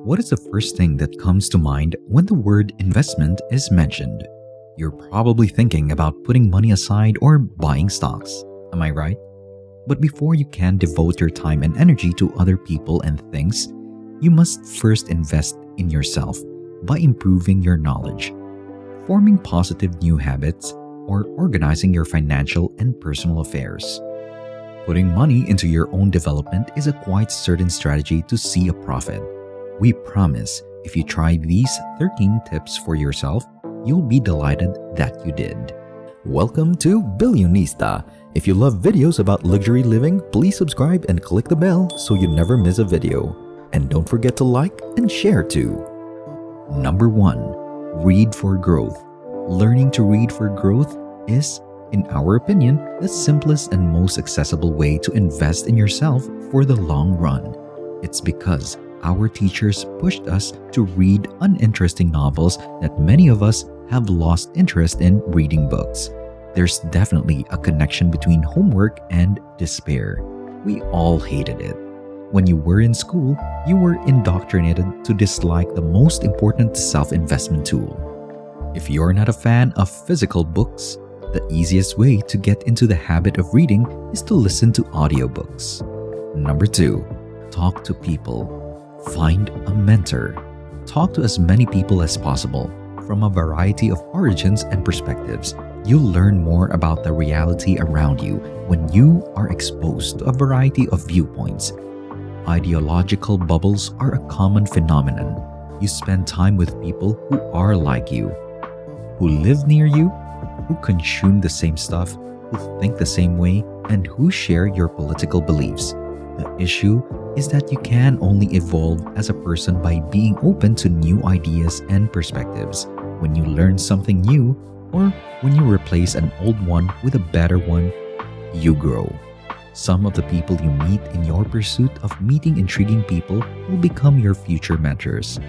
What is the first thing that comes to mind when the word investment is mentioned? You're probably thinking about putting money aside or buying stocks. Am I right? But before you can devote your time and energy to other people and things, you must first invest in yourself by improving your knowledge, forming positive new habits, or organizing your financial and personal affairs. Putting money into your own development is a quite certain strategy to see a profit. We promise if you try these 13 tips for yourself, you'll be delighted that you did. Welcome to Billionista. If you love videos about luxury living, please subscribe and click the bell so you never miss a video. And don't forget to like and share too. Number 1. Read for growth. Learning to read for growth is, in our opinion, the simplest and most accessible way to invest in yourself for the long run. It's because our teachers pushed us to read uninteresting novels that many of us have lost interest in reading books. There's definitely a connection between homework and despair. We all hated it. When you were in school, you were indoctrinated to dislike the most important self-investment tool. If you're not a fan of physical books, the easiest way to get into the habit of reading is to listen to audiobooks. Number 2. Talk to people. Find a mentor. Talk to as many people as possible from a variety of origins and perspectives. You'll learn more about the reality around you when you are exposed to a variety of viewpoints. Ideological bubbles are a common phenomenon. You spend time with people who are like you, who live near you, who consume the same stuff, who think the same way, and who share your political beliefs. The issue is that you can only evolve as a person by being open to new ideas and perspectives. When you learn something new, or when you replace an old one with a better one, you grow. Some of the people you meet in your pursuit of meeting intriguing people will become your future mentors.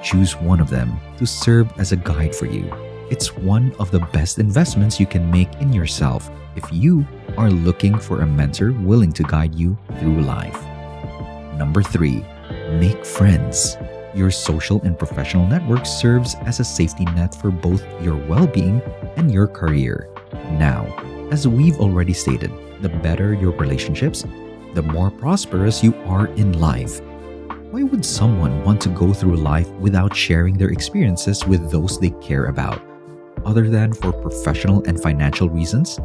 Choose one of them to serve as a guide for you. It's one of the best investments you can make in yourself if you are looking for a mentor willing to guide you through life. Number 3. Make friends. Your social and professional network serves as a safety net for both your well-being and your career. Now, as we've already stated, the better your relationships, the more prosperous you are in life. Why would someone want to go through life without sharing their experiences with those they care about, other than for professional and financial reasons?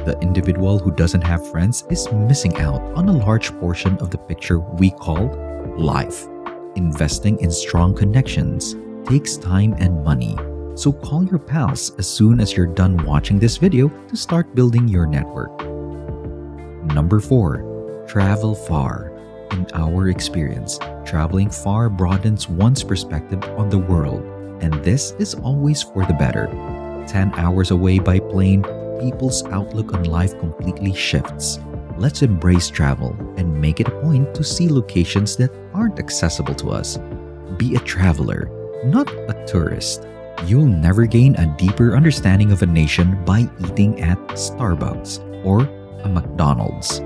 The individual who doesn't have friends is missing out on a large portion of the picture we call life. Investing in strong connections takes time and money, so call your pals as soon as you're done watching this video to start building your network. Number 4. Travel far. In our experience, traveling far broadens one's perspective on the world, and this is always for the better. 10 hours away by plane, people's outlook on life completely shifts. Let's embrace travel and make it a point to see locations that aren't accessible to us. Be a traveler, not a tourist. You'll never gain a deeper understanding of a nation by eating at Starbucks or a McDonald's.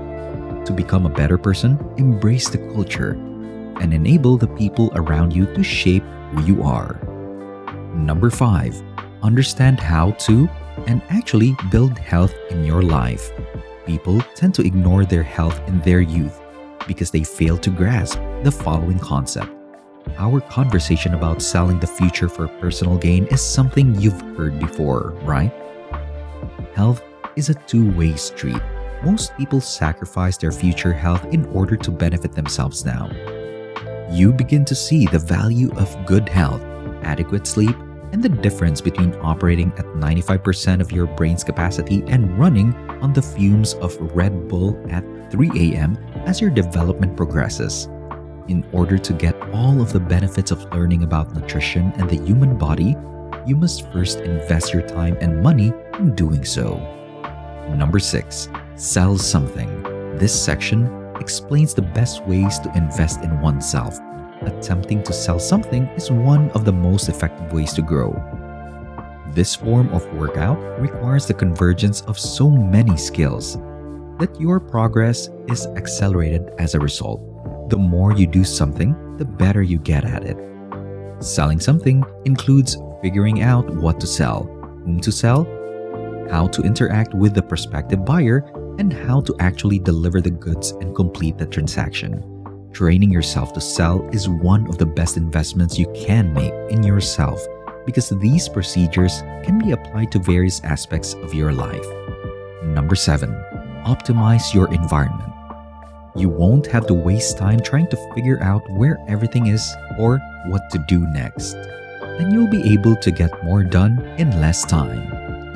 To become a better person, embrace the culture and enable the people around you to shape who you are. Number 5. Understand how to and actually build health in your life. People tend to ignore their health in their youth because they fail to grasp the following concept. Our conversation about selling the future for personal gain is something you've heard before, right? Health is a two-way street. Most people sacrifice their future health in order to benefit themselves now. You begin to see the value of good health, adequate sleep, and the difference between operating at 95% of your brain's capacity and running on the fumes of Red Bull at 3 a.m. as your development progresses. In order to get all of the benefits of learning about nutrition and the human body, you must first invest your time and money in doing so. Number 6. Sell something. This section explains the best ways to invest in oneself. Attempting to sell something is one of the most effective ways to grow. This form of workout requires the convergence of so many skills that your progress is accelerated as a result. The more you do something, the better you get at it. Selling something includes figuring out what to sell, whom to sell, how to interact with the prospective buyer, and how to actually deliver the goods and complete the transaction. Training yourself to sell is one of the best investments you can make in yourself because these procedures can be applied to various aspects of your life. Number 7. Optimize your environment. You won't have to waste time trying to figure out where everything is or what to do next. And you'll be able to get more done in less time.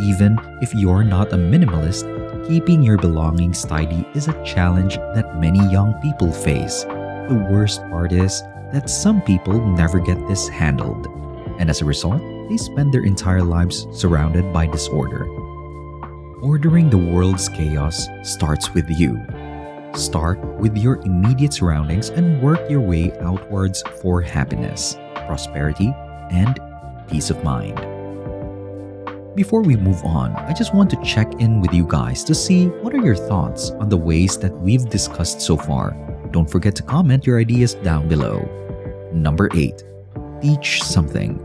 Even if you're not a minimalist, keeping your belongings tidy is a challenge that many young people face. The worst part is that some people never get this handled, and as a result, they spend their entire lives surrounded by disorder. Ordering the world's chaos starts with you. Start with your immediate surroundings and work your way outwards for happiness, prosperity, and peace of mind. Before we move on, I just want to check in with you guys to see what are your thoughts on the ways that we've discussed so far. Don't forget to comment your ideas down below. Number 8. Teach something.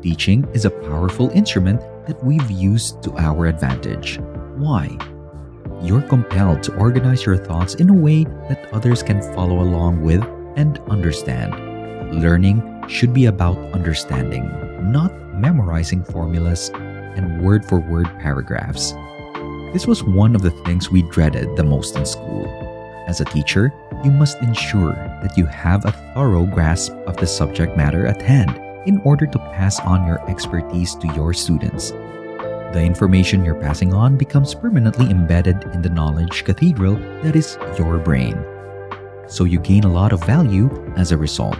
Teaching is a powerful instrument that we've used to our advantage. Why? You're compelled to organize your thoughts in a way that others can follow along with and understand. Learning should be about understanding, not memorizing formulas and word-for-word paragraphs. This was one of the things we dreaded the most in school. As a teacher, you must ensure that you have a thorough grasp of the subject matter at hand in order to pass on your expertise to your students. The information you're passing on becomes permanently embedded in the knowledge cathedral that is your brain. So you gain a lot of value as a result.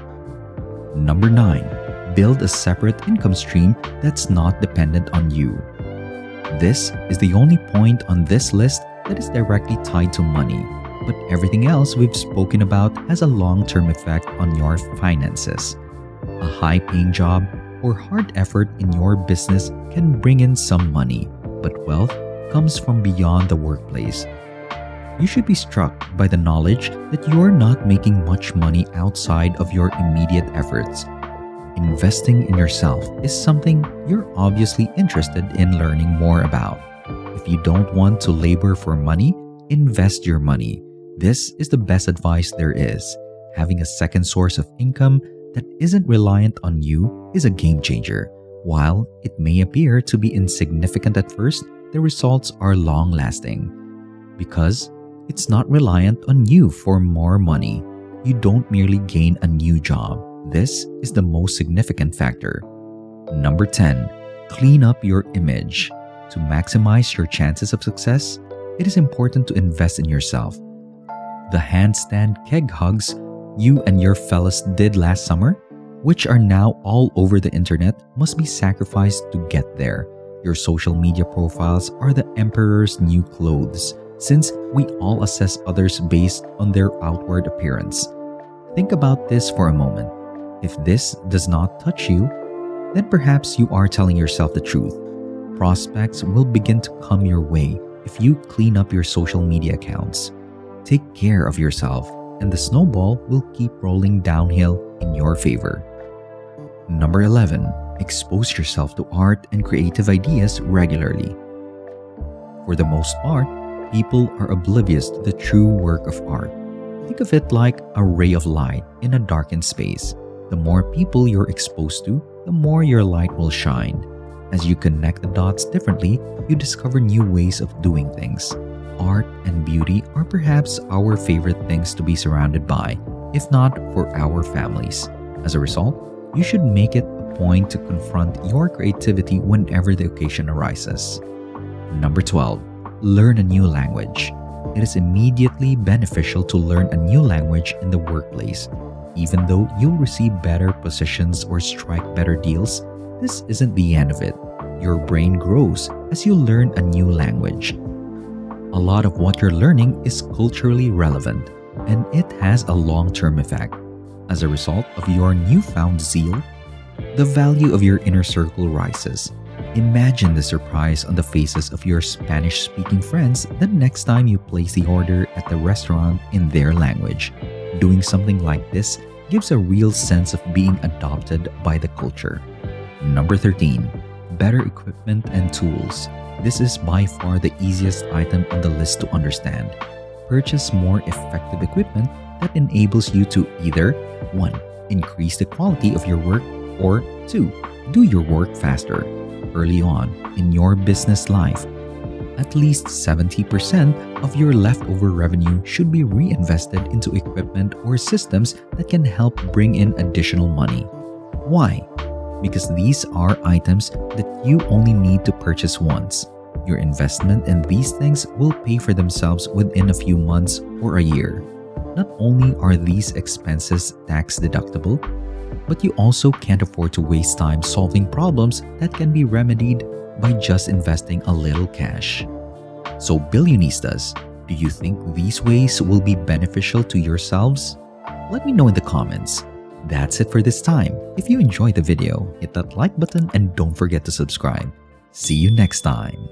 Number 9. Build a separate income stream that's not dependent on you. This is the only point on this list that is directly tied to money, but everything else we've spoken about has a long-term effect on your finances. A high-paying job or hard effort in your business can bring in some money, but wealth comes from beyond the workplace. You should be struck by the knowledge that you're not making much money outside of your immediate efforts. Investing in yourself is something you're obviously interested in learning more about. If you don't want to labor for money, invest your money. This is the best advice there is. Having a second source of income that isn't reliant on you is a game changer. While it may appear to be insignificant at first, the results are long-lasting. Because it's not reliant on you for more money. You don't merely gain a new job. This is the most significant factor. Number 10. Clean up your image. To maximize your chances of success, it is important to invest in yourself. The handstand keg hugs you and your fellas did last summer, which are now all over the internet, must be sacrificed to get there. Your social media profiles are the emperor's new clothes, since we all assess others based on their outward appearance. Think about this for a moment. If this does not touch you, then perhaps you are telling yourself the truth. Prospects will begin to come your way if you clean up your social media accounts. Take care of yourself, and the snowball will keep rolling downhill in your favor. Number 11. Expose yourself to art and creative ideas regularly. For the most part, people are oblivious to the true work of art. Think of it like a ray of light in a darkened space. The more people you're exposed to, the more your light will shine. As you connect the dots differently, you discover new ways of doing things. Art and beauty are perhaps our favorite things to be surrounded by, if not for our families. As a result, you should make it a point to confront your creativity whenever the occasion arises. Number 12. Learn a new language. It is immediately beneficial to learn a new language in the workplace. Even though you'll receive better positions or strike better deals, this isn't the end of it. Your brain grows as you learn a new language. A lot of what you're learning is culturally relevant, and it has a long-term effect. As a result of your newfound zeal, the value of your inner circle rises. Imagine the surprise on the faces of your Spanish-speaking friends the next time you place the order at the restaurant in their language. Doing something like this gives a real sense of being adopted by the culture. Number 13. Better equipment and tools. This is by far the easiest item on the list to understand. Purchase more effective equipment that enables you to either 1. Increase the quality of your work, or 2. Do your work faster. Early on in your business life, at least 70% of your leftover revenue should be reinvested into equipment or systems that can help bring in additional money. Why? Because these are items that you only need to purchase once. Your investment in these things will pay for themselves within a few months or a year. Not only are these expenses tax deductible, but you also can't afford to waste time solving problems that can be remedied by just investing a little cash. So Billionistas, do you think these ways will be beneficial to yourselves? Let me know in the comments. That's it for this time. If you enjoyed the video, hit that like button and don't forget to subscribe. See you next time.